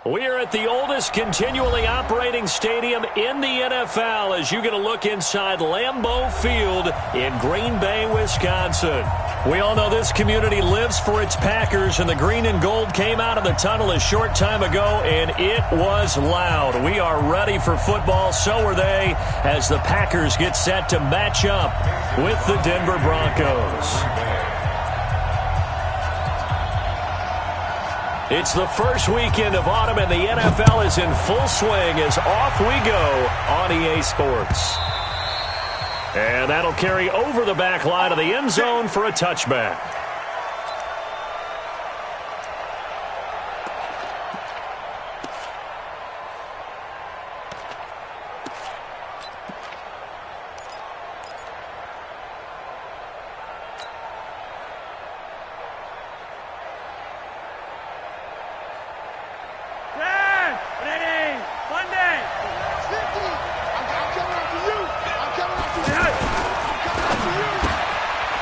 We are at the oldest continually operating stadium in the NFL as you get a look inside Lambeau Field in Green Bay, Wisconsin. We all know this community lives for its Packers, and the green and gold came out of the tunnel a short time ago, and it was loud. We are ready for football, so are they, as the Packers get set to match up with the Denver Broncos. It's the first weekend of autumn, and the NFL is in full swing as off we go on EA Sports. And that'll carry over the back line of the end zone for a touchback.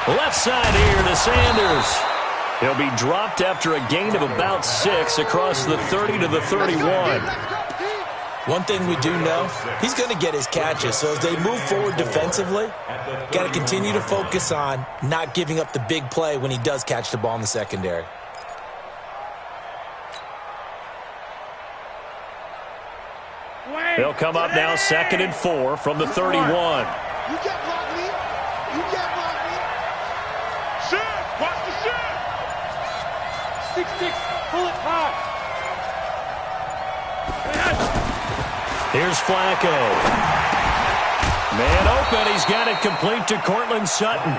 Left side here to Sanders. He'll be dropped after a gain of about 6 across the 30 to the 31. One thing we do know, he's going to get his catches. So as they move forward defensively, got to continue to focus on not giving up the big play when he does catch the ball in the secondary. They'll come up now 2nd and 4 from the 31. You can't block me. You can't block me. Shit! Watch the shit! 6-6. Pull it hard. Here's Flacco. Man open. He's got it complete to Cortland Sutton.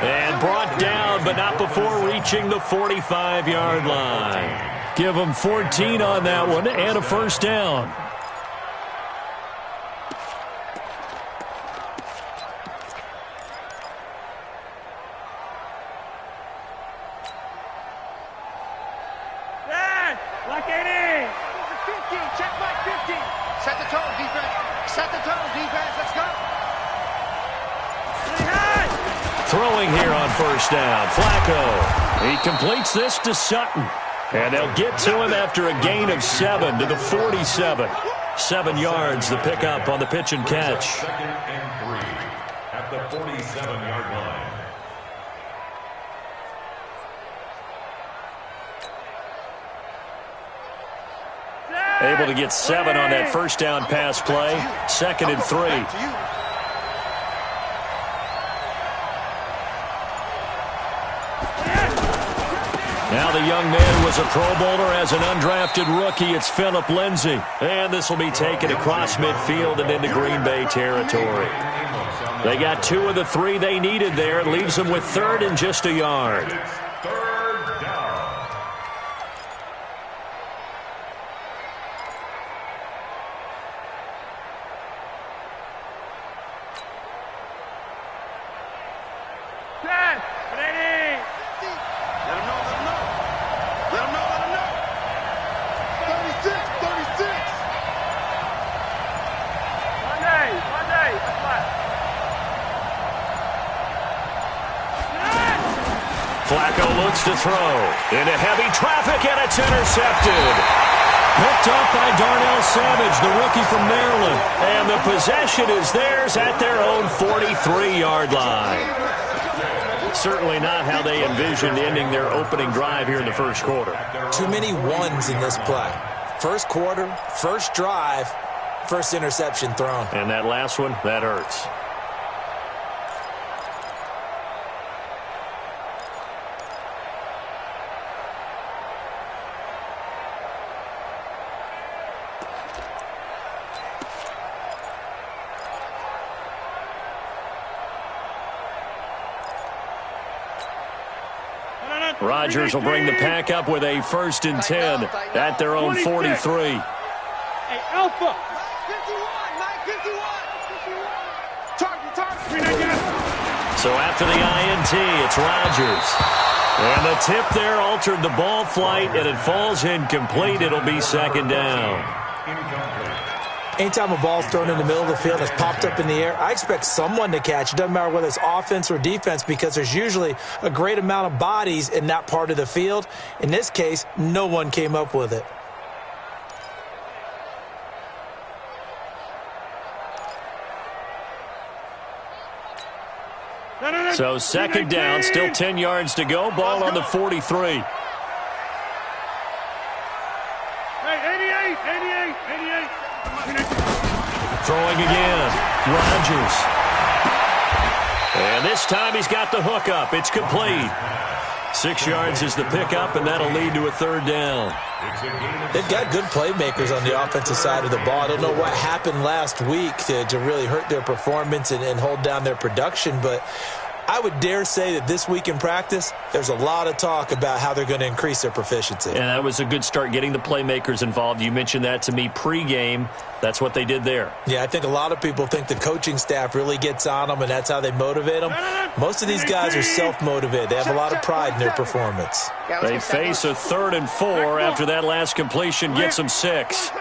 And brought down, but not before reaching the 45-yard line. Give him 14 on that one and a first down. Throwing here on first down. Flacco. He completes this to Sutton. And they'll get to him after a gain of 7 to the 47. 7 yards the pickup on the pitch and catch. 2nd and 3 at the 47-yard line. Able to get 7 on that first down pass play. 2nd and 3. Now the young man was a Pro Bowler as an undrafted rookie. It's Phillip Lindsay. And this will be taken across midfield and into Green Bay territory. They got 2 of the 3 they needed there. It leaves them with 3rd and just a yard. Third down. Flacco looks to throw. Into heavy traffic, and it's intercepted. Picked up by Darnell Savage, the rookie from Maryland. And the possession is theirs at their own 43-yard line. Certainly not how they envisioned ending their opening drive here in the first quarter. Too many ones in this play. First quarter, first drive, first interception thrown. And that last one, that hurts. Rodgers will bring the pack up with a 1st and 10 at their own 43. Hey, Alpha. 51. So after the INT, it's Rodgers. And the tip there altered the ball flight, and it falls incomplete. It'll be 2nd down. Anytime a ball's thrown in the middle of the field and it's popped up in the air, I expect someone to catch. It doesn't matter whether it's offense or defense because there's usually a great amount of bodies in that part of the field. In this case, no one came up with it. So second down, still 10 yards to go. Ball on the 43. Hey, 88. Throwing again. Rodgers. And this time he's got the hook up. It's complete. 6 yards is the pickup, and that'll lead to a third down. They've got good playmakers on the offensive side of the ball. I don't know what happened last week to really hurt their performance and hold down their production, but I would dare say that this week in practice, there's a lot of talk about how they're going to increase their proficiency. And that was a good start, getting the playmakers involved. You mentioned that to me pregame. That's what they did there. Yeah, I think a lot of people think the coaching staff really gets on them, and that's how they motivate them. Most of these guys are self-motivated. They have a lot of pride in their performance. They face a 3rd and 4 after that last completion gets them 6.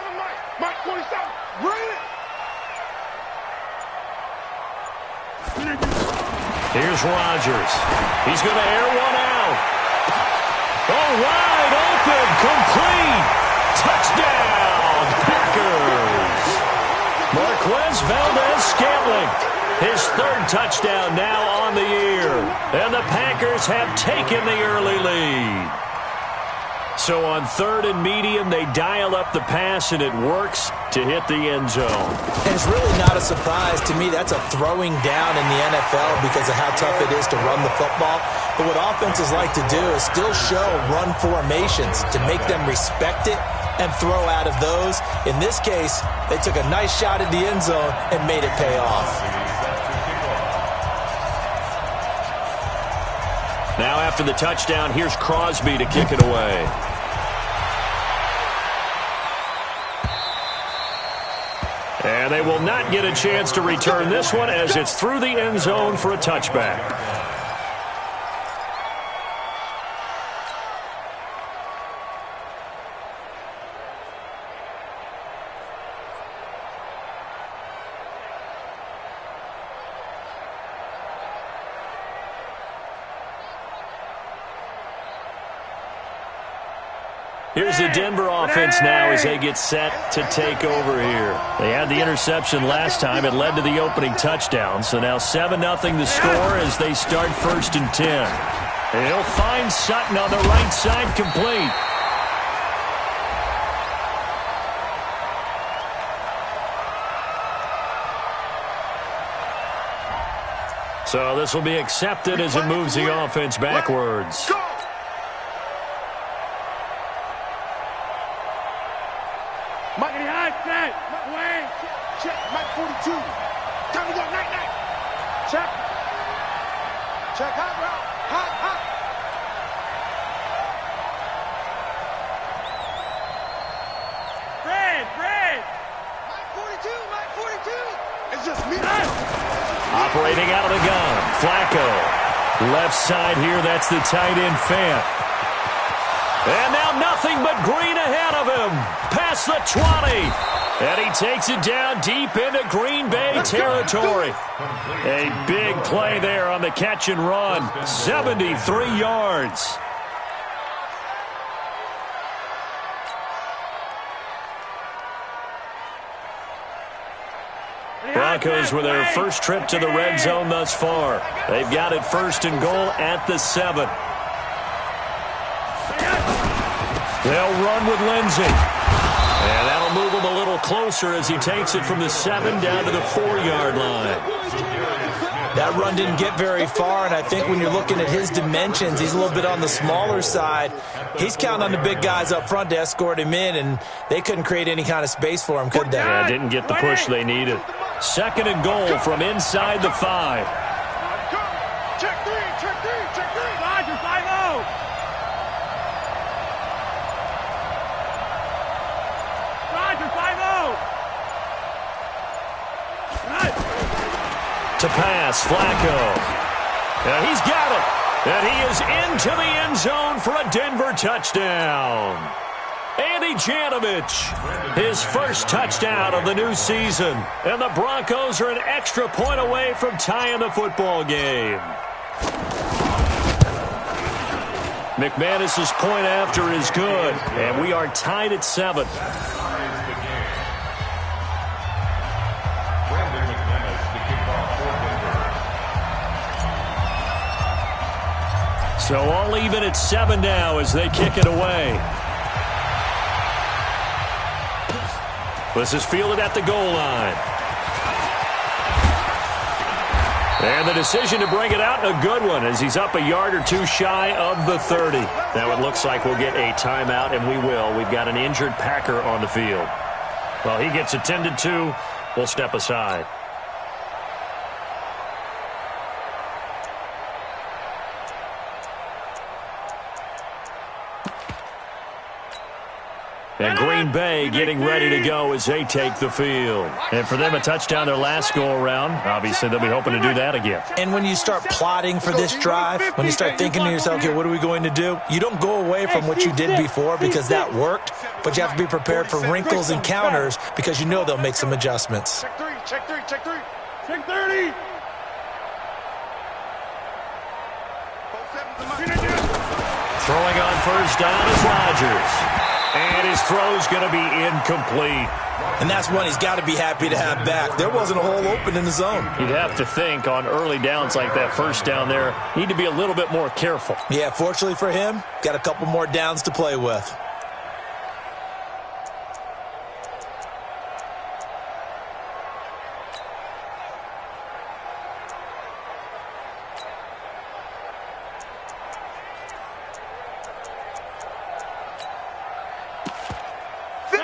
Here's Rodgers. He's going to air one out. Oh, wide open, complete. Touchdown, Packers. Marquez Valdez-Scantling. His 3rd touchdown now on the year. And the Packers have taken the early lead. So on 3rd and medium, they dial up the pass, and it works to hit the end zone. And it's really not a surprise to me. That's a throwing down in the NFL because of how tough it is to run the football. But what offenses like to do is still show run formations to make them respect it and throw out of those. In this case, they took a nice shot at the end zone and made it pay off. Now after the touchdown, here's Crosby to kick it away. And they will not get a chance to return this one as it's through the end zone for a touchback. Here's the Denver offense now as they get set to take over here. They had the interception last time. It led to the opening touchdown. So now 7-0 the score as they start 1st and 10. He'll find Sutton on the right side, complete. So this will be accepted as it moves the offense backwards. Check, Mike 42. Time to go, night. Check. Check, hot route. Hot. Fred. Mike 42. It's just me. Operating out of the gun, Flacco. Left side here, that's the tight end Fant. And now nothing but green ahead of him. Past the 20. And he takes it down deep into Green Bay territory. A big play there on the catch and run. 73 yards. Broncos with their first trip to the red zone thus far. They've got it 1st and goal at the 7. They'll run with Lindsey. And that'll move him a little closer as he takes it from the 7 down to the 4-yard line. That run didn't get very far, and I think when you're looking at his dimensions, he's a little bit on the smaller side. He's counting on the big guys up front to escort him in, and they couldn't create any kind of space for him, could they? Yeah, didn't get the push they needed. 2nd and goal from inside the 5. Check three. Roger, 5-0. To pass, Flacco. And he's got it. And he is into the end zone for a Denver touchdown. Andy Janovich, his first touchdown of the new season. And the Broncos are an extra point away from tying the football game. McManus's point after is good. And we are tied at 7. So all even at 7 now as they kick it away. This is fielded at the goal line. And the decision to bring it out, a good one, as he's up a yard or two shy of the 30. Now it looks like we'll get a timeout, and we will. We've got an injured Packer on the field. Well, he gets attended to. We'll step aside. And Green Bay getting ready to go as they take the field. And for them, a touchdown their last go-around. Obviously, they'll be hoping to do that again. And when you start plotting for this drive, when you start thinking to yourself, okay, what are we going to do? You don't go away from what you did before because that worked, but you have to be prepared for wrinkles and counters because you know they'll make some adjustments. Check 3, check 3, check 3. Check 30. Throwing on first down is Rodgers. And his throw's going to be incomplete. And that's one he's got to be happy to have back. There wasn't a hole open in the zone. You'd have to think on early downs like that first down there, need to be a little bit more careful. Yeah, fortunately for him, got a couple more downs to play with.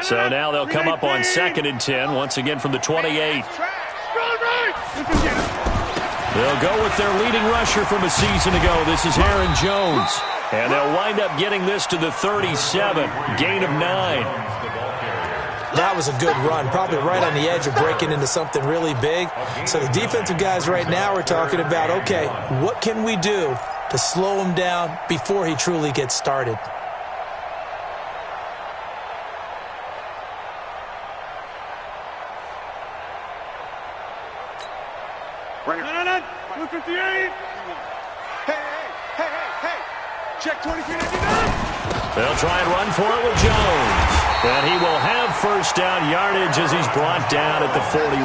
So now they'll come up on 2nd and 10, once again from the 28. They'll go with their leading rusher from a season ago. This is Aaron Jones. And they'll wind up getting this to the 37, gain of 9. That was a good run, probably right on the edge of breaking into something really big. So the defensive guys right now are talking about, okay, what can we do to slow him down before he truly gets started? Right here. 258. Hey. Check 2399. They'll try and run for it with Jones. And he will have first down yardage as he's brought down at the 41.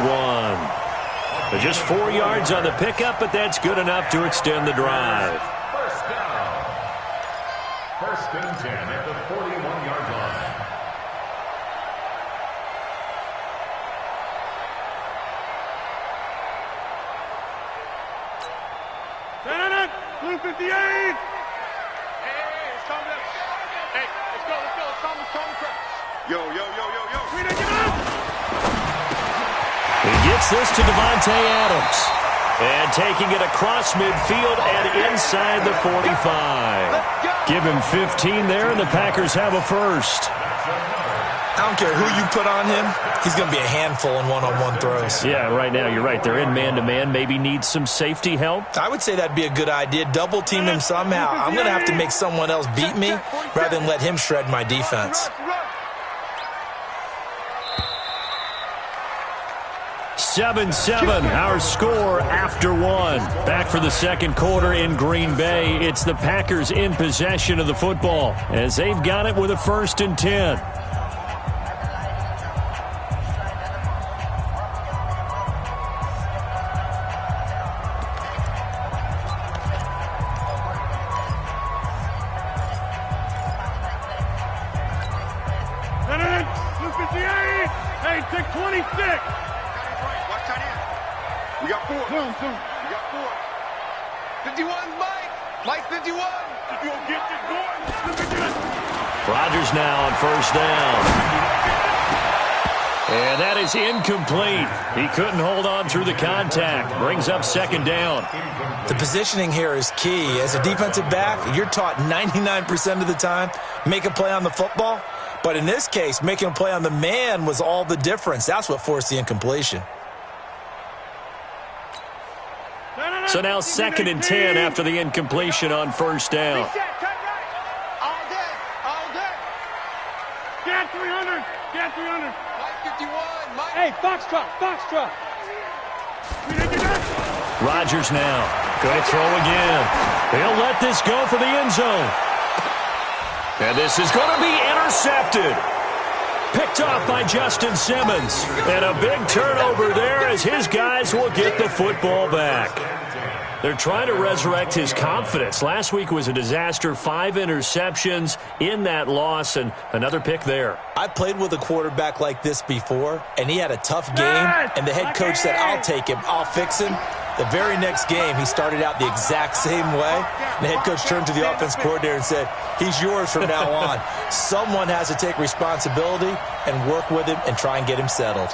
But just 4 yards on the pickup, but that's good enough to extend the drive. First down. First and 10 at the 41-yard line. Blue 58. Hey, it's time to... Hey, let's go. It's time to... Yo. He gets this to Devontae Adams. And taking it across midfield and inside the 45. Give him 15 there, and the Packers have a first. I don't care who you put on him, he's going to be a handful in one-on-one throws. Yeah, right now you're right. They're in man-to-man. Maybe need some safety help. I would say that'd be a good idea. Double team him somehow. I'm going to have to make someone else beat me rather than let him shred my defense. 7-7, our score after 1. Back for the second quarter in Green Bay. It's the Packers in possession of the football as they've got it with a 1st and 10. Hey, take 26. Watch tight end. We got 4. We got 4. 51, Mike 51. If you don't get this going, Rodgers now on first down. And that is incomplete. He couldn't hold on through the contact. Brings up 2nd down. The positioning here is key. As a defensive back, you're taught 99% of the time, make a play on the football. But in this case, making a play on the man was all the difference. That's what forced the incompletion. So now 2nd and 10 after the incompletion on first down. all day. Get 300. Mike 51. Hey, Foxtrot. Rodgers now. Going to throw again. He'll let this go for the end zone. And this is going to be intercepted. Picked off by Justin Simmons. And a big turnover there as his guys will get the football back. They're trying to resurrect his confidence. Last week was a disaster. 5 interceptions in that loss, and another pick there. I played with a quarterback like this before, and he had a tough game, and the head coach said, I'll take him, I'll fix him. The very next game, he started out the exact same way. And the head coach turned to the offense coordinator and said, he's yours from now on. Someone has to take responsibility and work with him and try and get him settled.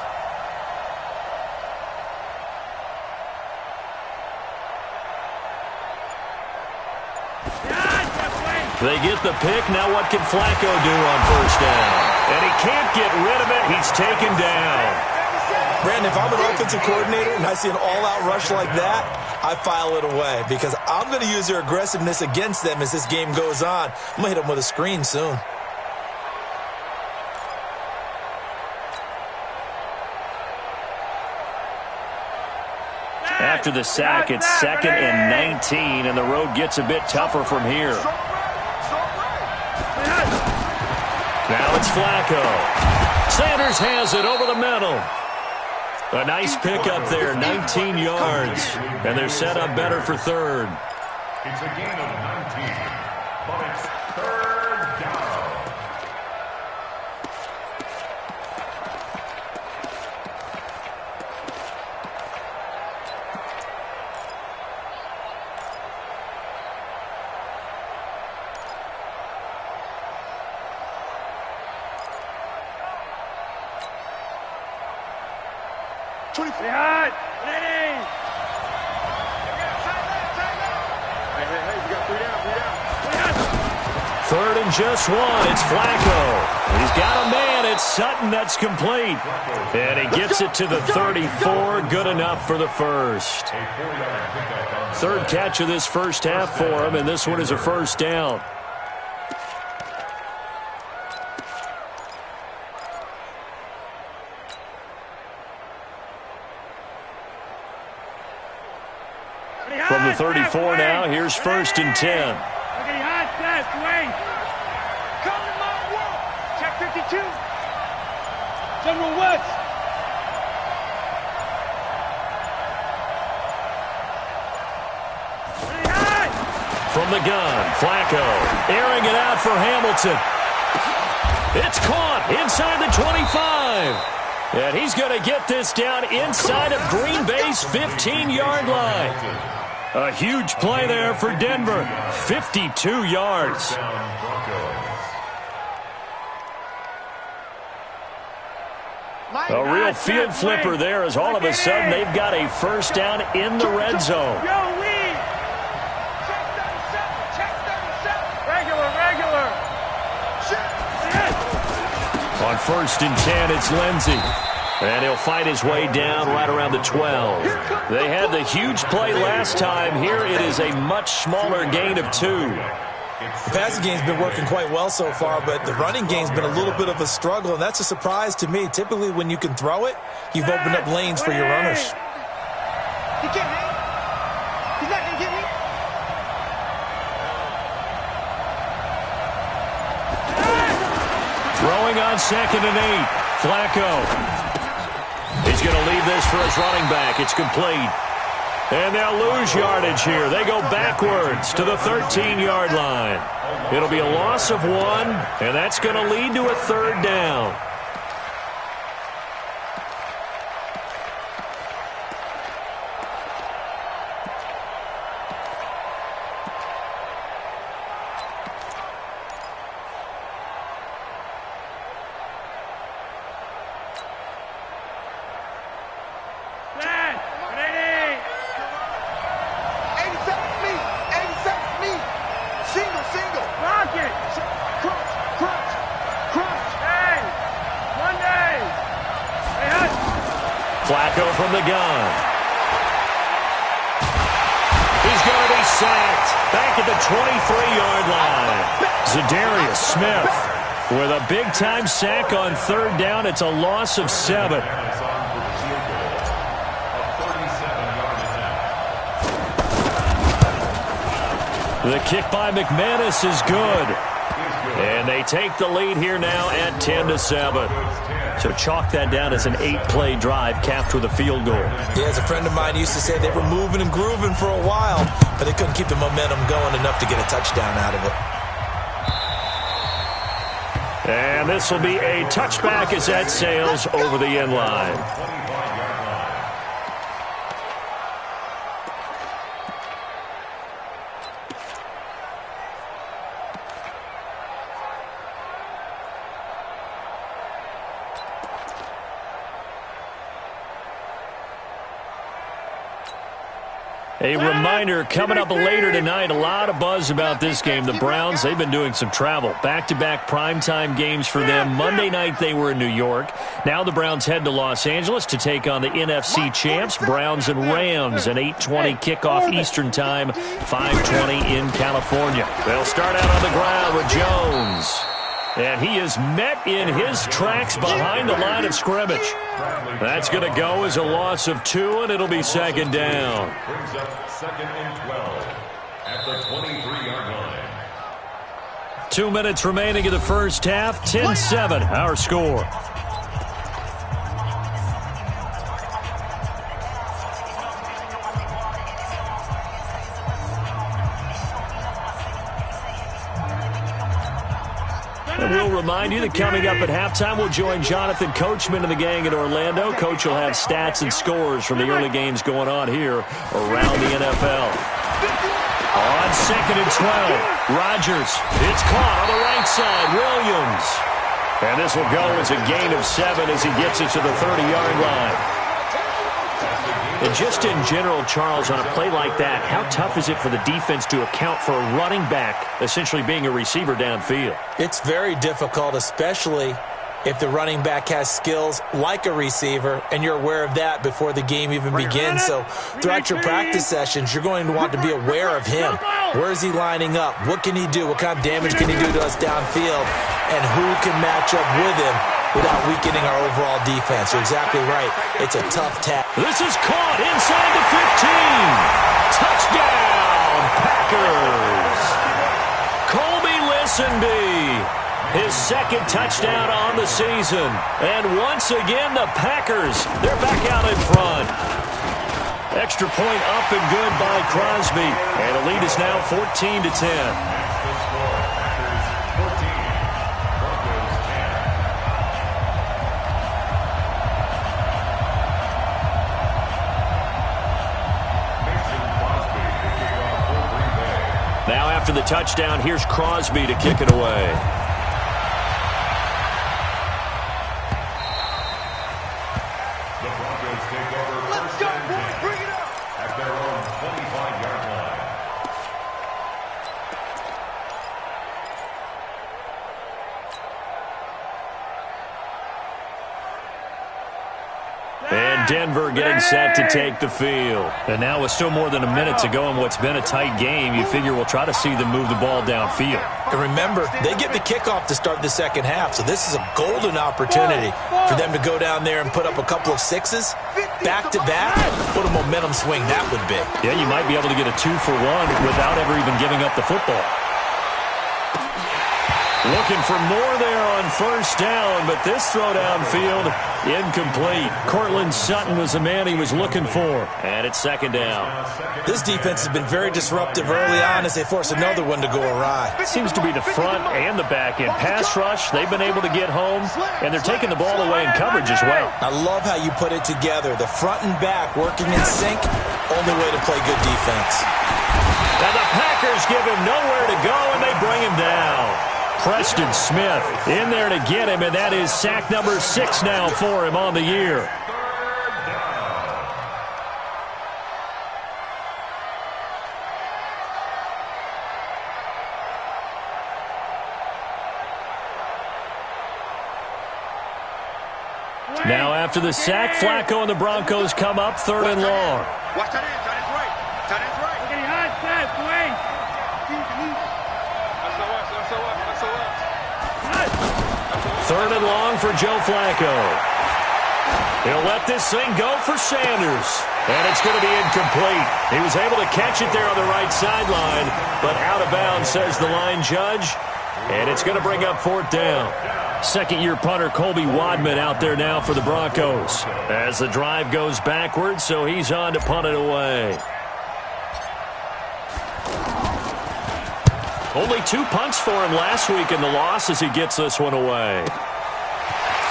They get the pick. Now what can Flacco do on first down? And he can't get rid of it. He's taken down. Brandon, if I'm an offensive coordinator and I see an all-out rush like that, I file it away because I'm going to use their aggressiveness against them as this game goes on. I'm going to hit them with a screen soon. After the sack, it's 2nd and 19, and the road gets a bit tougher from here. Now it's Flacco. Sanders has it over the middle. A nice pickup there, 19 yards. And they're set up better for third. It's a gain of 19, but it's third down. Third and just one. It's Flacco. He's got a man. It's Sutton that's complete. And he gets it to the 34. Good enough for the first. Third catch of this first half for him, and this one is a first down. From the 34 now, here's 1st and 10. Come to my world. Check 52. General West. From the gun, Flacco airing it out for Hamilton. It's caught inside the 25. And he's going to get this down inside of Green Bay's 15-yard line. A huge play there for Denver. 52 yards. A real field flipper there as all of a sudden they've got a first down in the red zone. On 1st and 10, it's Lindsey. And he'll fight his way down right around the 12. They had the huge play last time. Here it is a much smaller gain of 2. The passing game's been working quite well so far, but the running game's been a little bit of a struggle, and that's a surprise to me. Typically, when you can throw it, you've opened up lanes for your runners. He can't hang. He's not going to get me. Throwing on 2nd and 8. Flacco. He's going to leave this for his running back. It's complete. And they'll lose yardage here. They go backwards to the 13-yard line. It'll be a loss of 1, and that's going to lead to a third down. Flacco from the gun. He's going to be sacked back at the 23-yard line. Za'Darius Smith with a big-time sack on third down. It's a loss of 7. The kick by McManus is good. And they take the lead here now at 10-7. So chalk that down as an 8-play drive capped with a field goal. Yeah, as a friend of mine used to say, they were moving and grooving for a while, but they couldn't keep the momentum going enough to get a touchdown out of it. And this will be a touchback as that sails over the end line. A reminder, coming up later tonight, a lot of buzz about this game. The Browns, they've been doing some travel. Back-to-back primetime games for them. Monday night they were in New York. Now the Browns head to Los Angeles to take on the NFC champs, Browns and Rams, an 8:20 kickoff Eastern time, 5:20 in California. They'll start out on the ground with Jones. And he is met in his tracks behind the line of scrimmage. That's going to go as a loss of 2, and it'll be second down. Brings up 2nd and 12 at the 23-yard line. 2 minutes remaining in the first half. 10-7, our score. And we'll remind you that coming up at halftime, we'll join Jonathan Coachman and the gang in Orlando. Coach will have stats and scores from the early games going on here around the NFL. On 2nd and 12, Rodgers. It's caught on the right side, Williams. And this will go as a gain of 7 as he gets it to the 30-yard line. And just in general, Charles, on a play like that, how tough is it for the defense to account for a running back essentially being a receiver downfield? It's very difficult, especially if the running back has skills like a receiver, and you're aware of that before the game even begins. So throughout your practice sessions, you're going to want to be aware of him. Where is he lining up? What can he do? What kind of damage can he do to us downfield? And who can match up with him without weakening our overall defense? You're exactly right. It's a tough task. This is caught inside the 15. Touchdown, Packers. Colby Listenby. His second touchdown on the season. And once again, the Packers, they're back out in front. Extra point up and good by Crosby. And the lead is now 14-10. Now after the touchdown, here's Crosby to kick it away. The Broncos take over first and 10 at their own 25-yard line. And Denver getting set to take the field. And now with still more than a minute to go in what's been a tight game, you figure we'll try to see them move the ball downfield. And remember, they get the kickoff to start the second half, so this is a golden opportunity for them to go down there and put up a couple of sixes back-to-back. What a momentum swing that would be. Yeah, you might be able to get a 2-for-1 without ever even giving up the football. Looking for more there on first down, but this throw downfield, incomplete. Cortland Sutton was the man he was looking for. And it's second down. This defense has been very disruptive early on as they force another one to go awry. It seems to be the front and the back end. Pass rush, they've been able to get home, and they're taking the ball away in coverage as well. I love how you put it together. The front and back working in sync, only way to play good defense. And the Packers give him nowhere to go, and they bring him down. Preston Smith in there to get him, and that is sack number 6 now for him on the year. Now after the sack, Flacco and the Broncos come up 3rd and long. Watch that in. That is right. That is right. Look at the high side, Dwayne. Third and long for Joe Flacco. He'll let this thing go for Sanders. And it's going to be incomplete. He was able to catch it there on the right sideline, but out of bounds, says the line judge. And it's going to bring up 4th down. Second-year punter Colby Wadman out there now for the Broncos. As the drive goes backwards, so he's on to punt it away. Only 2 punts for him last week in the loss as he gets this one away.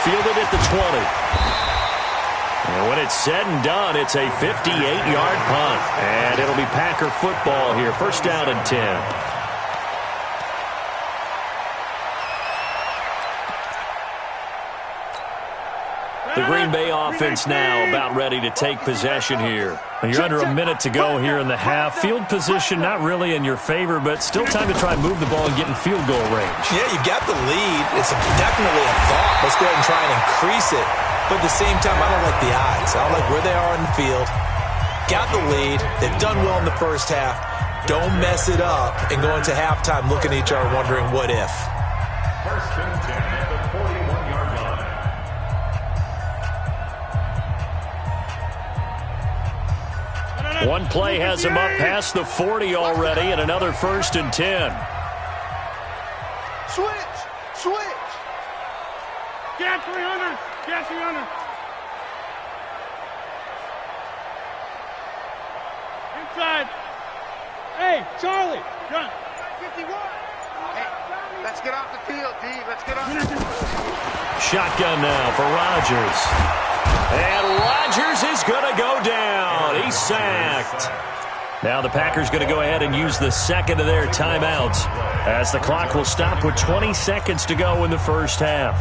Fielded at the 20. And when it's said and done, it's a 58-yard punt. And it'll be Packer football here. 1st down and 10. The Green Bay offense now about ready to take possession here. You're under a minute to go here in the half. Field position not really in your favor, but still time to try and move the ball and get in field goal range. Yeah, you got the lead. It's definitely a thought. Let's go ahead and try and increase it. But at the same time, I don't like the odds. I don't like where they are in the field. Got the lead. They've done well in the first half. Don't mess it up and go into halftime looking at each other wondering what if. 1st and 10 at the 41-yard line. One play has him up past the 40 already, and another 1st and 10. Switch. Get 300. Get 300. Inside. Hey, Charlie. Run. 51. Hey, let's get off the field, D. Let's get off the field. Shotgun now for Rodgers. And Rodgers is going to go down. He's sacked. Now the Packers going to go ahead and use the second of their timeouts as the clock will stop with 20 seconds to go in the first half.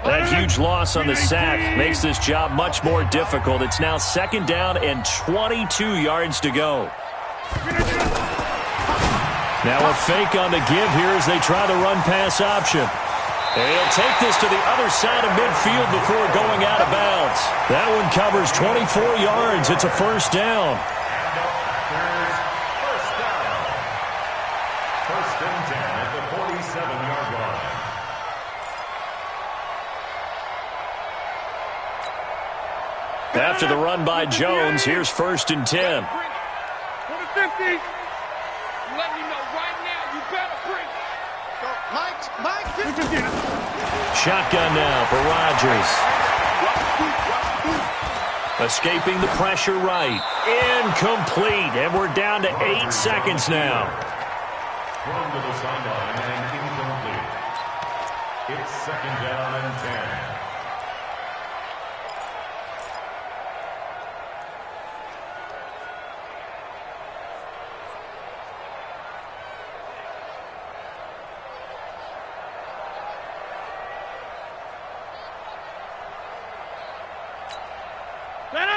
That huge loss on the sack makes this job much more difficult. It's now 2nd down and 22 yards to go. Now a fake on the give here as they try the run-pass option. And he'll take this to the other side of midfield before going out of bounds. That one covers 24 yards. It's a 1st down. First and 10 at the 47-yard line. After the run by Jones, here's 1st and 10. For the 50. Let me know right now. You better bring it. Mike. Shotgun now for Rodgers. Escaping the pressure right. Incomplete. And we're down to 8 seconds now. Thrown to the sideline and incomplete. It's 2nd down and 10.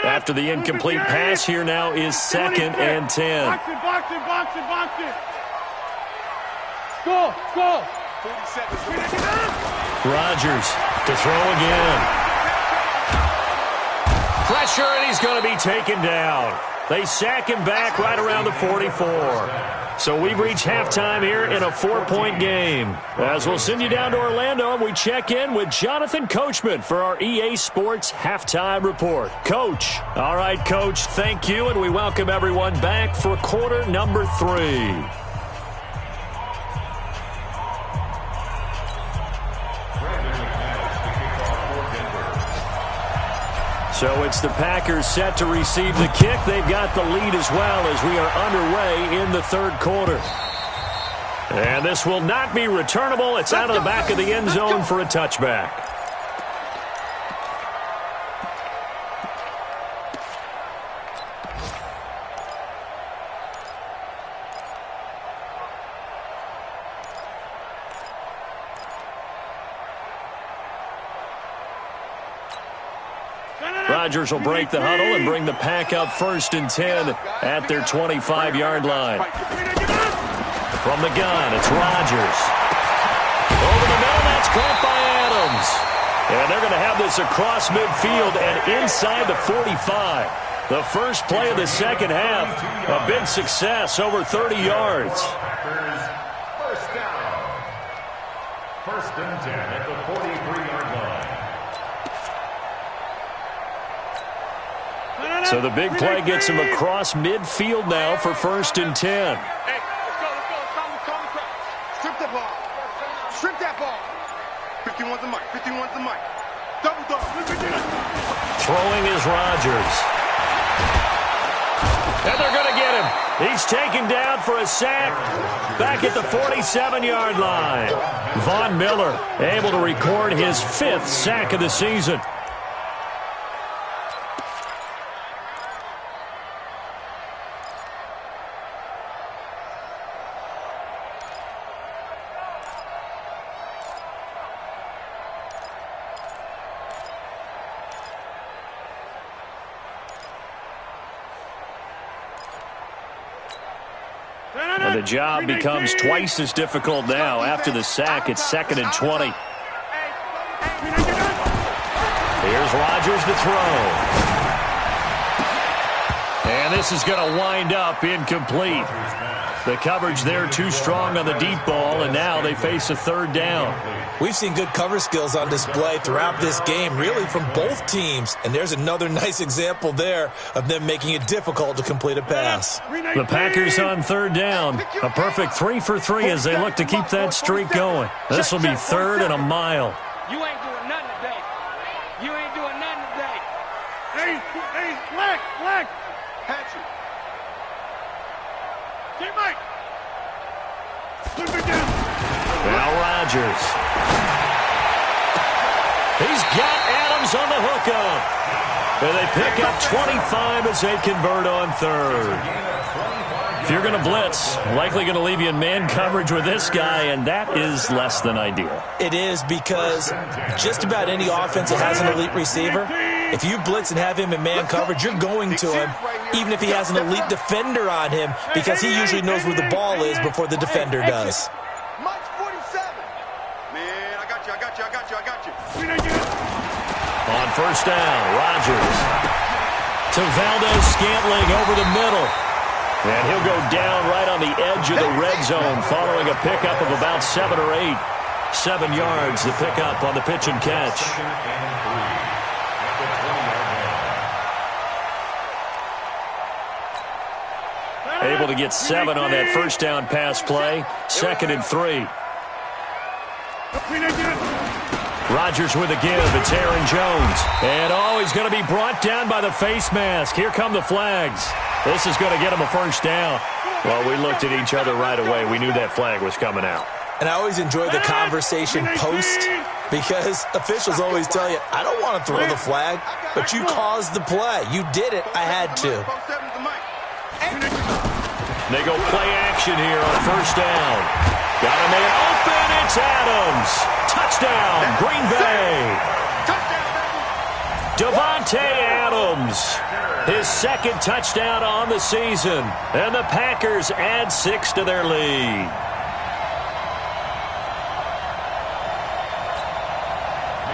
After the incomplete pass, here now is 2nd and 10. Box it. Go. 47. Rodgers to throw again. Pressure, and he's going to be taken down. They sack him back right around the 44. So we've reached halftime here in a 4-point game. As we'll send you down to Orlando, and we check in with Jonathan Coachman for our EA Sports Halftime Report. Coach. All right, Coach, thank you, and we welcome everyone back for quarter number 3. So it's the Packers set to receive the kick. They've got the lead as well as we are underway in the 3rd quarter. And this will not be returnable. It's out of the back of the end zone for a touchback. Rodgers will break the huddle and bring the Pack up 1st and 10 at their 25-yard line. From the gun, it's Rodgers. Over the middle, that's caught by Adams. And they're going to have this across midfield and inside the 45. The first play of the second half, a big success, over 30 yards. First down. 1st and 10 at the 43-yard line. So the big play gets him across midfield now for 1st and 10. Hey, let's go. Calm the crowd. Strip that ball. Strip that ball. 51's the mic. 51's the mic. Double dog. Throwing is Rodgers. And they're going to get him. He's taken down for a sack back at the 47-yard line. Von Miller able to record his 5th sack of the season. And the job becomes twice as difficult now. After the sack, it's 2nd and 20. Here's Rodgers to throw. And this is going to wind up incomplete. The coverage there too strong on the deep ball, and now they face a 3rd down. We've seen good cover skills on display throughout this game, really from both teams. And there's another nice example there of them making it difficult to complete a pass. The Packers on 3rd down. A perfect 3 for 3 as they look to keep that streak going. This will be 3rd and a mile. You ain't doing nothing today. You ain't doing nothing today. Hey, flag. Hatchet. Mike. Now Rodgers. He's got Adams on the hookup. And they pick up 25 as they convert on 3rd. If you're going to blitz, likely going to leave you in man coverage with this guy, and that is less than ideal. It is, because just about any offense that has an elite receiver, if you blitz and have him in man coverage, you're going to him, even if he has an elite defender on him, because he usually knows where the ball is before the defender does. Mike's 47. Man, I got you. On 1st down, Rodgers to Valdez-Scantling over the middle. And he'll go down right on the edge of the red zone following a pickup of about 7 or 8. 7 yards, the pickup on the pitch and catch. Able to get 7 on that 1st down pass play. 2nd and 3. Rodgers with a give. It's Aaron Jones. And he's going to be brought down by the face mask. Here come the flags. This is going to get him a 1st down. Well, we looked at each other right away. We knew that flag was coming out. And I always enjoy the conversation post, because officials always tell you, I don't want to throw the flag, but you caused the play. You did it. I had to. They go play action here on 1st down. Got a man open. It's Adams. Touchdown, Green Bay. Davante Adams. His 2nd touchdown on the season. And the Packers add 6 to their lead.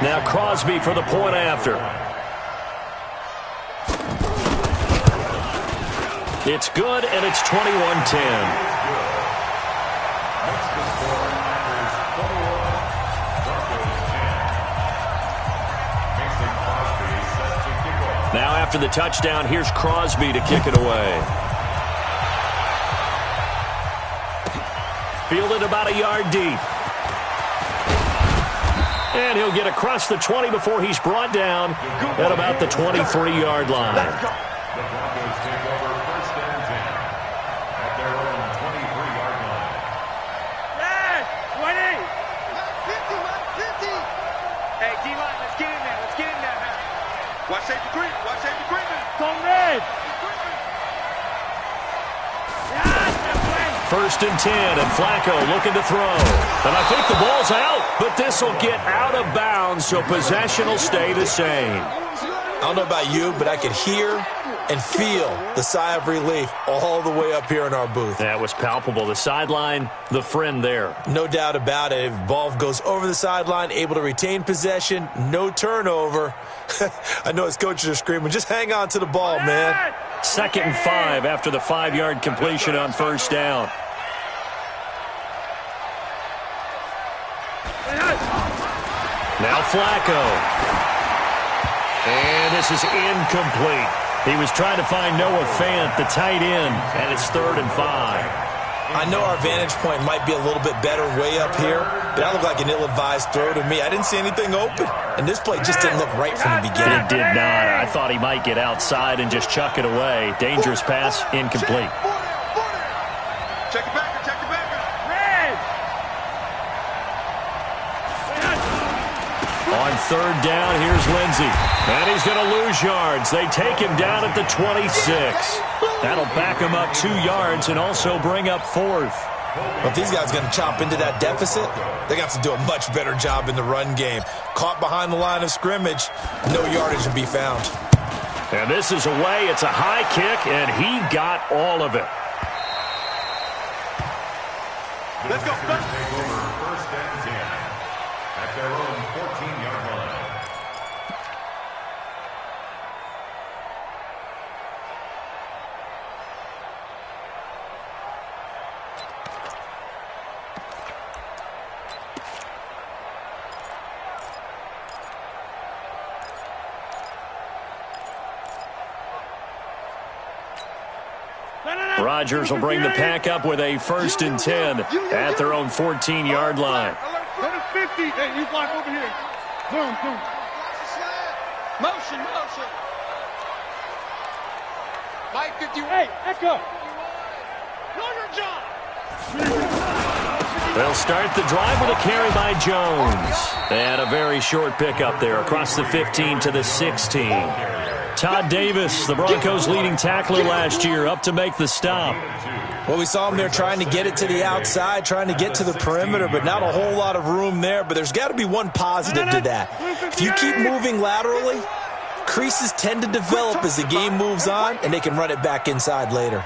Now Crosby for the point after. It's good, and it's 21-10. Now after the touchdown, here's Crosby to kick it away. Fielded about a yard deep. And he'll get across the 20 before he's brought down at about the 23-yard line. The Broncos take over 1st and 10 at their own 23-yard line. Yeah, 20. 50. Hey, D-line, let's get in there. Watch safety Green. Come red. 1st and 10, and Flacco looking to throw. And I think the ball's out, but this will get out of bounds, so possession will stay the same. I don't know about you, but I could hear and feel the sigh of relief all the way up here in our booth. That was palpable. The sideline, the friend there. No doubt about it. If ball goes over the sideline, able to retain possession, no turnover. I know his coaches are screaming, just hang on to the ball, man. 2nd and 5 after the 5-yard completion on 1st down. Now Flacco. And this is incomplete. He was trying to find Noah Fant, the tight end, and it's 3rd and 5. I know our vantage point might be a little bit better way up here, but that looked like an ill-advised throw to me. I didn't see anything open, and this play just didn't look right from the beginning. It did not. I thought he might get outside and just chuck it away. Dangerous pass, incomplete. Check it back. Check it back. On 3rd down, here's Lindsey. And he's going to lose yards. They take him down at the 26. That'll back him up 2 yards and also bring up 4th. Well, if these guys are going to chop into that deficit, they got to do a much better job in the run game. Caught behind the line of scrimmage, no yardage to be found. And this is away. It's a high kick, and he got all of it. Let's go. Take over 1st and 10 at their own 14-yard line. Rodgers will bring the pack up with a 1st and 10 at their own 14-yard line. Go to 50. Hey, you block over here. Boom. Motion. Mike 51. Hey, echo. Know your job. They'll start the drive with a carry by Jones. And a very short pickup there across the 15 to the 16. Todd Davis, the Broncos' leading tackler last year, up to make the stop. Well, we saw him there trying to get it to the outside, trying to get to the perimeter, but not a whole lot of room there. But there's got to be one positive to that. If you keep moving laterally, creases tend to develop as the game moves on, and they can run it back inside later.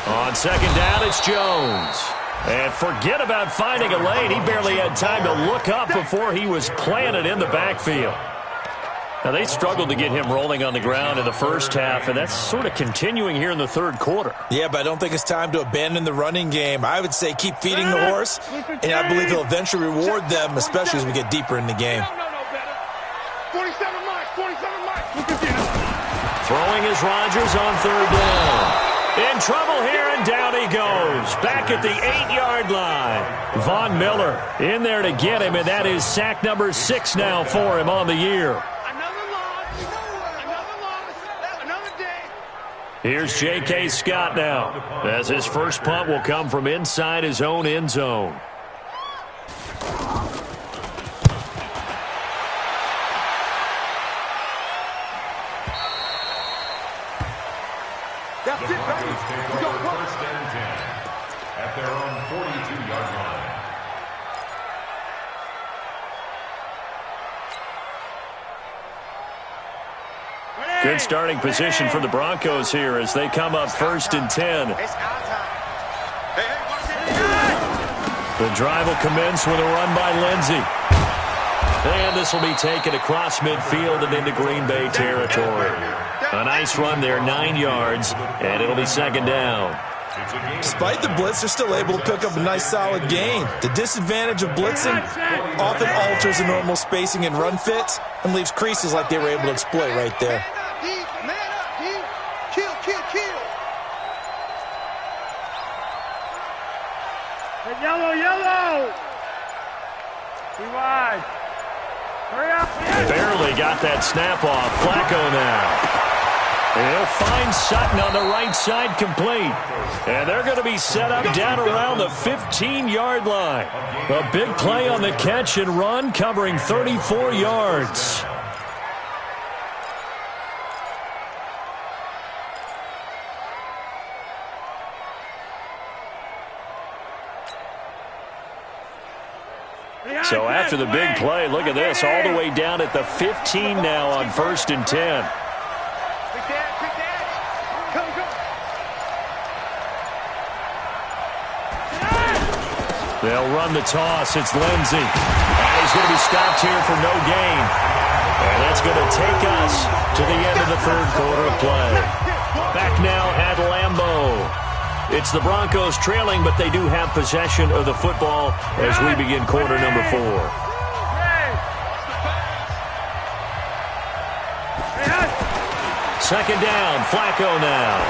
On 2nd down, it's Jones. And forget about finding a lane. He barely had time to look up before he was planted in the backfield. Now, they struggled to get him rolling on the ground in the first half, and that's sort of continuing here in the 3rd quarter. Yeah, but I don't think it's time to abandon the running game. I would say keep feeding the horse, and I believe he'll eventually reward them, especially as we get deeper in the game. 47 Mike. Throwing is Rodgers on 3rd down. In trouble here, and down he goes. Back at the 8-yard line. Von Miller in there to get him, and that is sack number 6 now for him on the year. Another loss. Another day. Here's J.K. Scott now, as his first punt will come from inside his own end zone. That's it, baby. Take over 1st and 10 at their own 42-yard line. Good starting position for the Broncos here as they come up 1st and 10. The drive will commence with a run by Lindsey. And this will be taken across midfield and into Green Bay territory. A nice run there, 9 yards, and it'll be 2nd down. Despite the blitz, they're still able to pick up a nice solid gain. The disadvantage of blitzing often alters the normal spacing and run fits and leaves creases like they were able to exploit right there. Man up, D. Kill. Hey, yellow. Be wide. Hurry up. Barely got that snap off. Flacco now. He'll find Sutton on the right side, complete. And they're going to be set up down around the 15-yard line. A big play on the catch and run, covering 34 yards. So after the big play, look at this, all the way down at the 15 now on 1st and 10. They'll run the toss. It's Lindsey. And he's going to be stopped here for no gain. And that's going to take us to the end of the 3rd quarter of play. Back now at Lambeau. It's the Broncos trailing, but they do have possession of the football as we begin quarter number 4. Second down, Flacco now.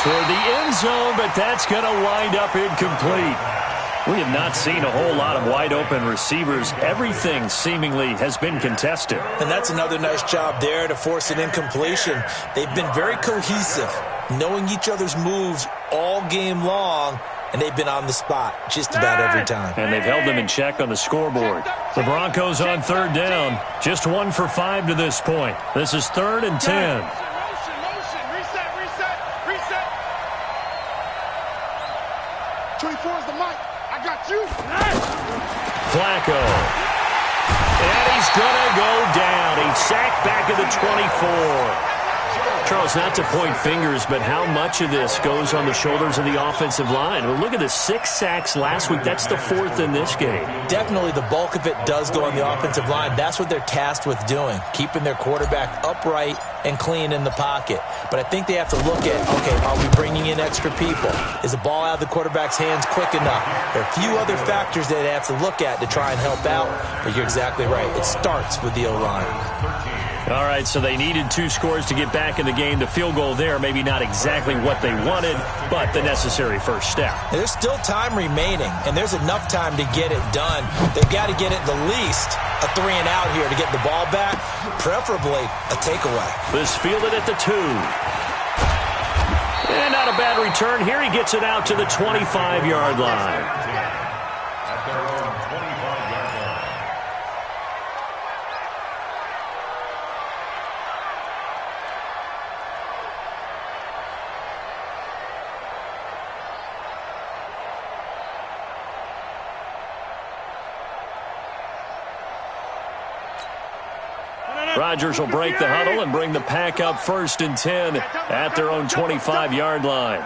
Toward the end zone, but that's going to wind up incomplete. We have not seen a whole lot of wide-open receivers. Everything seemingly has been contested. And that's another nice job there to force an incompletion. They've been very cohesive, knowing each other's moves all game long, and they've been on the spot just about every time. And they've held them in check on the scoreboard. The Broncos on third down, just 1 for 5 to this point. This is 3rd and 10. Motion, reset. 24 is the mic. I got you. Flacco. And he's going to go down. He's sacked back at the 24. Charles, not to point fingers, but how much of this goes on the shoulders of the offensive line? Well, look at the 6 sacks last week. That's the 4th in this game. Definitely the bulk of it does go on the offensive line. That's what they're tasked with doing, keeping their quarterback upright and clean in the pocket. But I think they have to look at, okay, are we bringing in extra people? Is the ball out of the quarterback's hands quick enough? There are a few other factors that they have to look at to try and help out, but you're exactly right. It starts with the O-line. All right, so they needed 2 scores to get back in the game. The field goal there, maybe not exactly what they wanted, but the necessary first step. There's still time remaining, and there's enough time to get it done. They've got to get it the least a 3 and out here to get the ball back, preferably a takeaway. This fielded at the 2. And not a bad return. Here he gets it out to the 25-yard line. At their own 25-yard line. Rodgers will break the huddle and bring the pack up 1st and 10 at their own 25-yard line.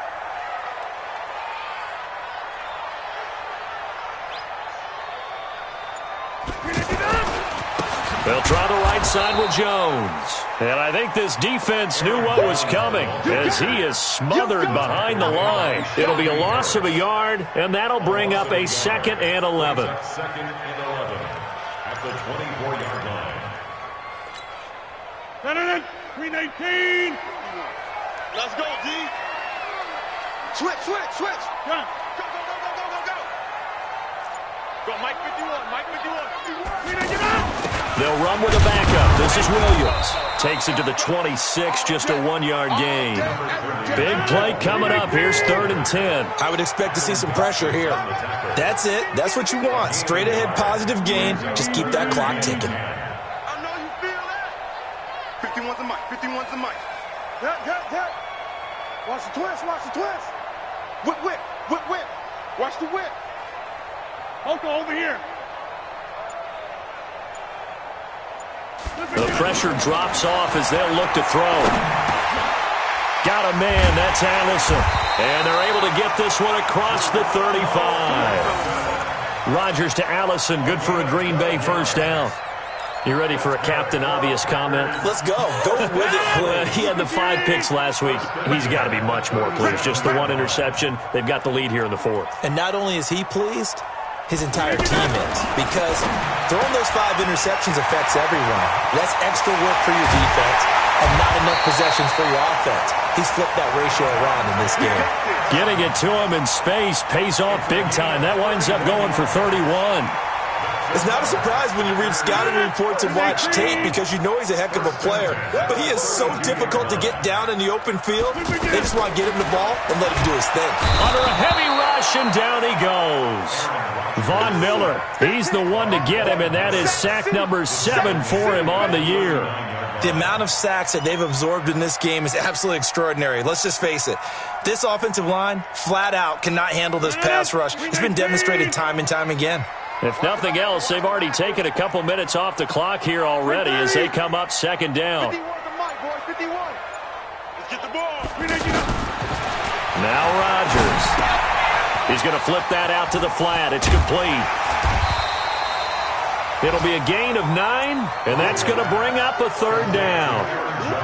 They'll try the right side with Jones. And I think this defense knew what was coming as he is smothered behind the line. It'll be a loss of a yard, and that'll bring up a 2nd and 11. 2nd and 11 at the 24-yard line. Green 18. Let's go, D. Switch. Go. Go, Mike 51. They'll run with a backup. This is Williams. Takes it to the 26, just a 1-yard gain. Big play coming up. Here's 3rd and 10. I would expect to see some pressure here. That's it. That's what you want. Straight ahead positive gain. Just keep that clock ticking. I know you feel that. 51's the mic. 51's the mic. Yeah. Watch the twist. Whip. Watch the whip. Oko over here. The pressure drops off as they'll look to throw. Got a man, that's Allison. And they're able to get this one across the 35. Rodgers to Allison, good for a Green Bay first down. You ready for a Captain Obvious comment? Let's go. Go with it, please. He had the 5 picks last week. He's got to be much more pleased. Just the 1 interception. They've got the lead here in the 4th. And not only is he pleased, his entire team is. Because throwing those 5 interceptions affects everyone. Less extra work for your defense and not enough possessions for your offense. He's flipped that ratio around in this game. Getting it to him in space pays off big time. That winds up going for 31. It's not a surprise when you read scouting reports and watch tape because you know he's a heck of a player. But he is so difficult to get down in the open field. They just want to get him the ball and let him do his thing. Under a heavy rush, and down he goes. Von Miller, he's the one to get him, and that is sack number 7 for him on the year. The amount of sacks that they've absorbed in this game is absolutely extraordinary. Let's just face it. This offensive line, flat out, cannot handle this pass rush. It's been demonstrated time and time again. If nothing else, they've already taken a couple minutes off the clock here already as they come up 2nd down. 51 the mic, boys. 51. Let's get the ball. Now Rodgers. He's going to flip that out to the flat. It's complete. It'll be a gain of 9, and that's going to bring up a 3rd down.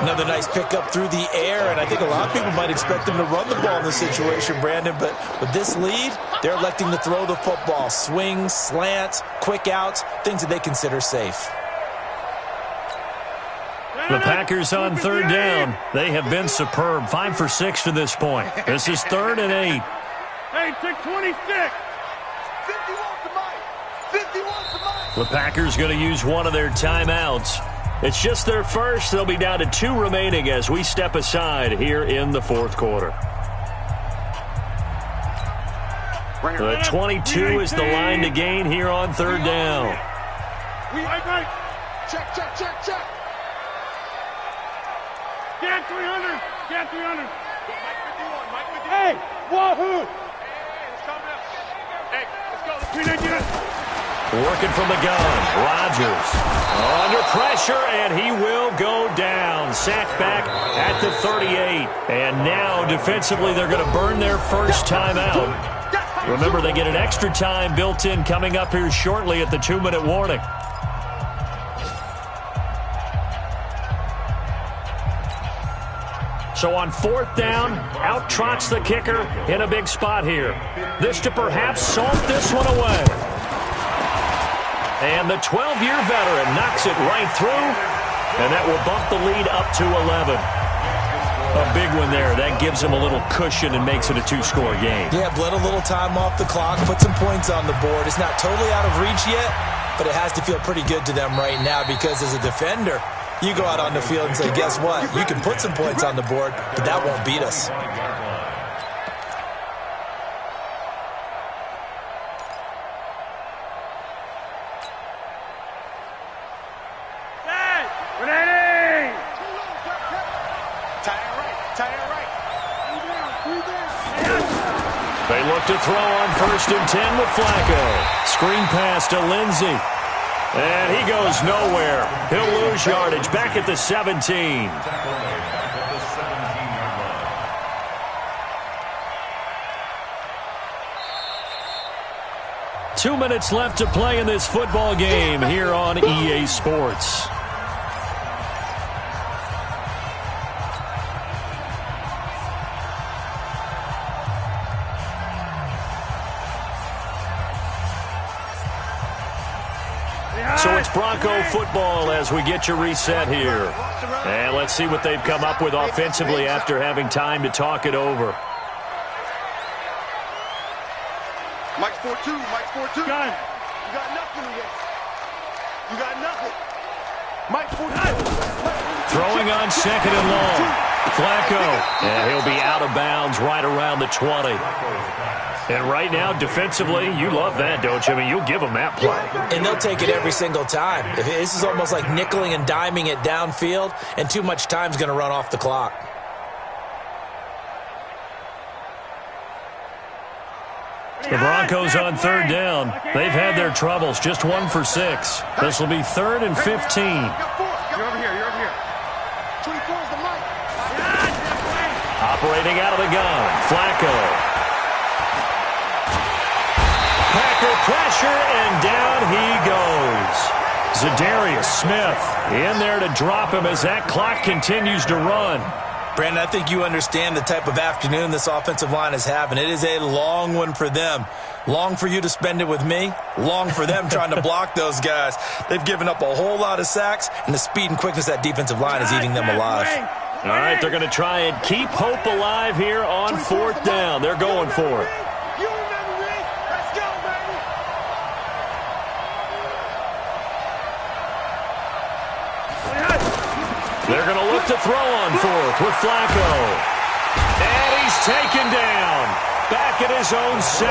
Another nice pickup through the air, and I think a lot of people might expect them to run the ball in this situation, Brandon, but with this lead, they're electing to throw the football. Swings, slants, quick outs, things that they consider safe. The Packers on 3rd down. They have been superb. 5 for 6 to this point. This is 3rd and 8. Hey, take 26. 51 to Mike. 51 to Mike. The Packers going to use one of their timeouts. It's just their first. They'll be down to 2 remaining as we step aside here in the 4th quarter. The 22 is the line to gain here on 3rd down. Check, check, check, check. Get 300. Get 300. Mike 51. Mike 51. Hey, wahoo. Hey, let's calm down. Hey, let's go. 399. Working from the gun. Rodgers under pressure, and he will go down. Sacked back at the 38. And now defensively they're going to burn their first timeout. Remember, they get an extra time built in coming up here shortly at the 2-minute warning. So on 4th down, out trots the kicker in a big spot here. This to perhaps salt this one away. And the 12-year veteran knocks it right through, and that will bump the lead up to 11. A big one there. That gives them a little cushion and makes it a 2-score game. Yeah, bled a little time off the clock, put some points on the board. It's not totally out of reach yet, but it has to feel pretty good to them right now because as a defender, you go out on the field and say, guess what? You can put some points on the board, but that won't beat us. They look to throw on 1st and 10 with Flacco. Screen pass to Lindsey. And he goes nowhere. He'll lose yardage back at the 17. 2 minutes left to play in this football game here on EA Sports. So it's Bronco football as we get you reset here. And let's see what they've come up with offensively after having time to talk it over. Mike's 4-2. Mike's 4-2. Gun. You got nothing against. You got nothing. Mike's 4-2. Throwing on 2nd and long. Flacco. And he'll be out of bounds right around the 20. And right now, defensively, you love that, don't you? I mean, you'll give them that play. And they'll take it every single time. This is almost like nickeling and diming it downfield, and too much time's going to run off the clock. The Broncos on 3rd down. They've had their troubles, just 1 for 6. This will be 3rd and 15. You're over here. You're over here. 24 is the mic. Operating out of the gun, Flacco. Packer pressure, and down he goes. Zadarius Smith in there to drop him as that clock continues to run. Brandon, I think you understand the type of afternoon this offensive line is having. It is a long one for them. Long for you to spend it with me. Long for them trying to block those guys. They've given up a whole lot of sacks, and the speed and quickness of that defensive line is eating them alive. All right, they're going to try and keep hope alive here on 4th down. They're going for it. They're going to look to throw on 4th with Flacco. And he's taken down. Back at his own 7.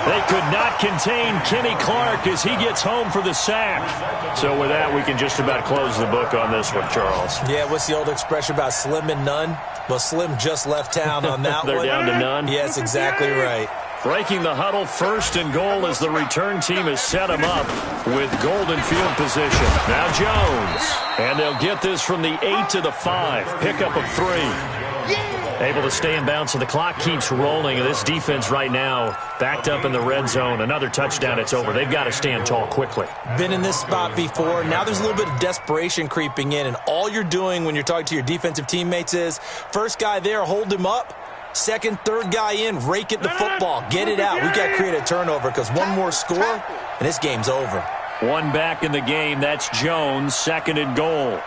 They could not contain Kenny Clark as he gets home for the sack. So with that, we can just about close the book on this one, Charles. Yeah, what's the old expression about slim and none? Well, Slim just left town on that They're one. down to none? Yes, exactly right. Breaking the huddle, 1st and goal as the return team has set him up with golden field position. Now Jones. And they'll get this from the 8 to the 5. Pickup of 3. Able to stay in bounds, so the clock keeps rolling. And this defense right now backed up in the red zone. Another touchdown, it's over. They've got to stand tall quickly. Been in this spot before. Now there's a little bit of desperation creeping in, and all you're doing when you're talking to your defensive teammates is first guy there, hold him up. Second, third guy in, rake at the football. Get it out. We've got to create a turnover because one more score, and this game's over. One back in the game. That's Jones, second and goal.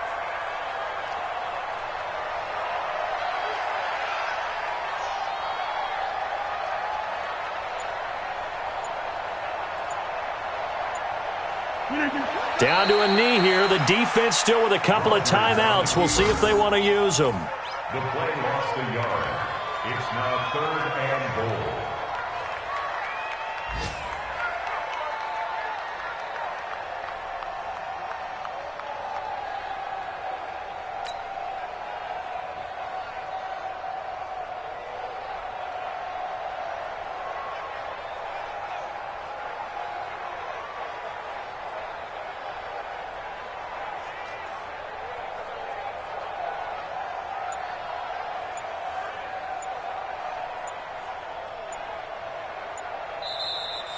Down to a knee here. The defense still with a couple of timeouts. We'll see if they want to use them. The play lost a yard. It's now 3rd and goal.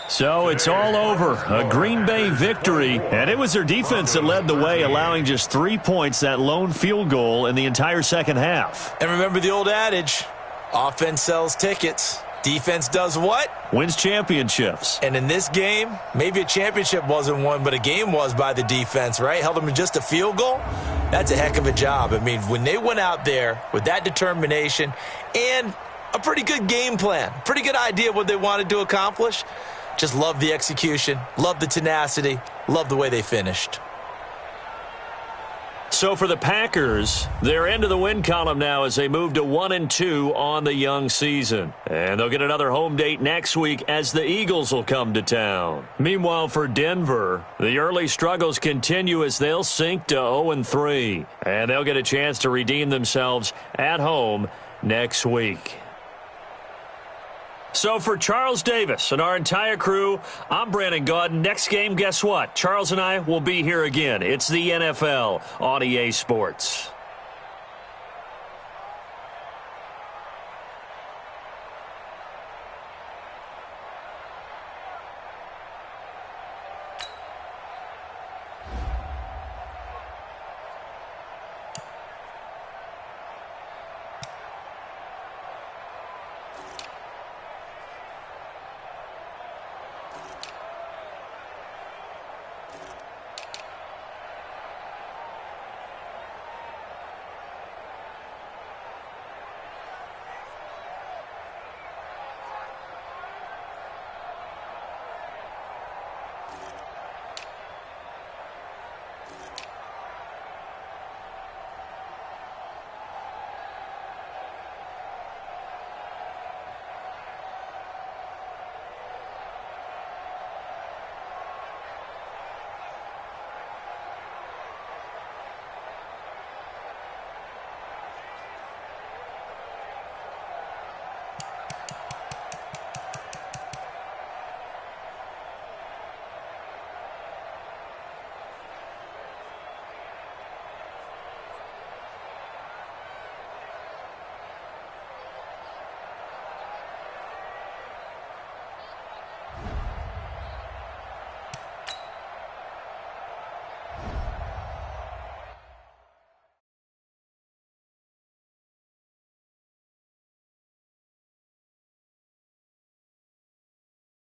So it's all over. A Green Bay victory, and it was their defense that led the way, allowing just 3 points, that lone field goal in the entire second half. And remember the old adage, offense sells tickets. Defense does what? Wins championships. And in this game, maybe a championship wasn't won, but a game was by the defense, right? Held them to just a field goal. That's a heck of a job. I mean, when they went out there with that determination and a pretty good game plan, pretty good idea of what they wanted to accomplish, just love the execution, love the tenacity, love the way they finished. So for the Packers, they're into the win column now as they move to 1-2 on the young season. And they'll get another home date next week as the Eagles will come to town. Meanwhile, for Denver, the early struggles continue as they'll sink to 0-3. And they'll get a chance to redeem themselves at home next week. So for Charles Davis and our entire crew, I'm Brandon Gaudin. Next game, guess what? Charles and I will be here again. It's the NFL on EA Sports.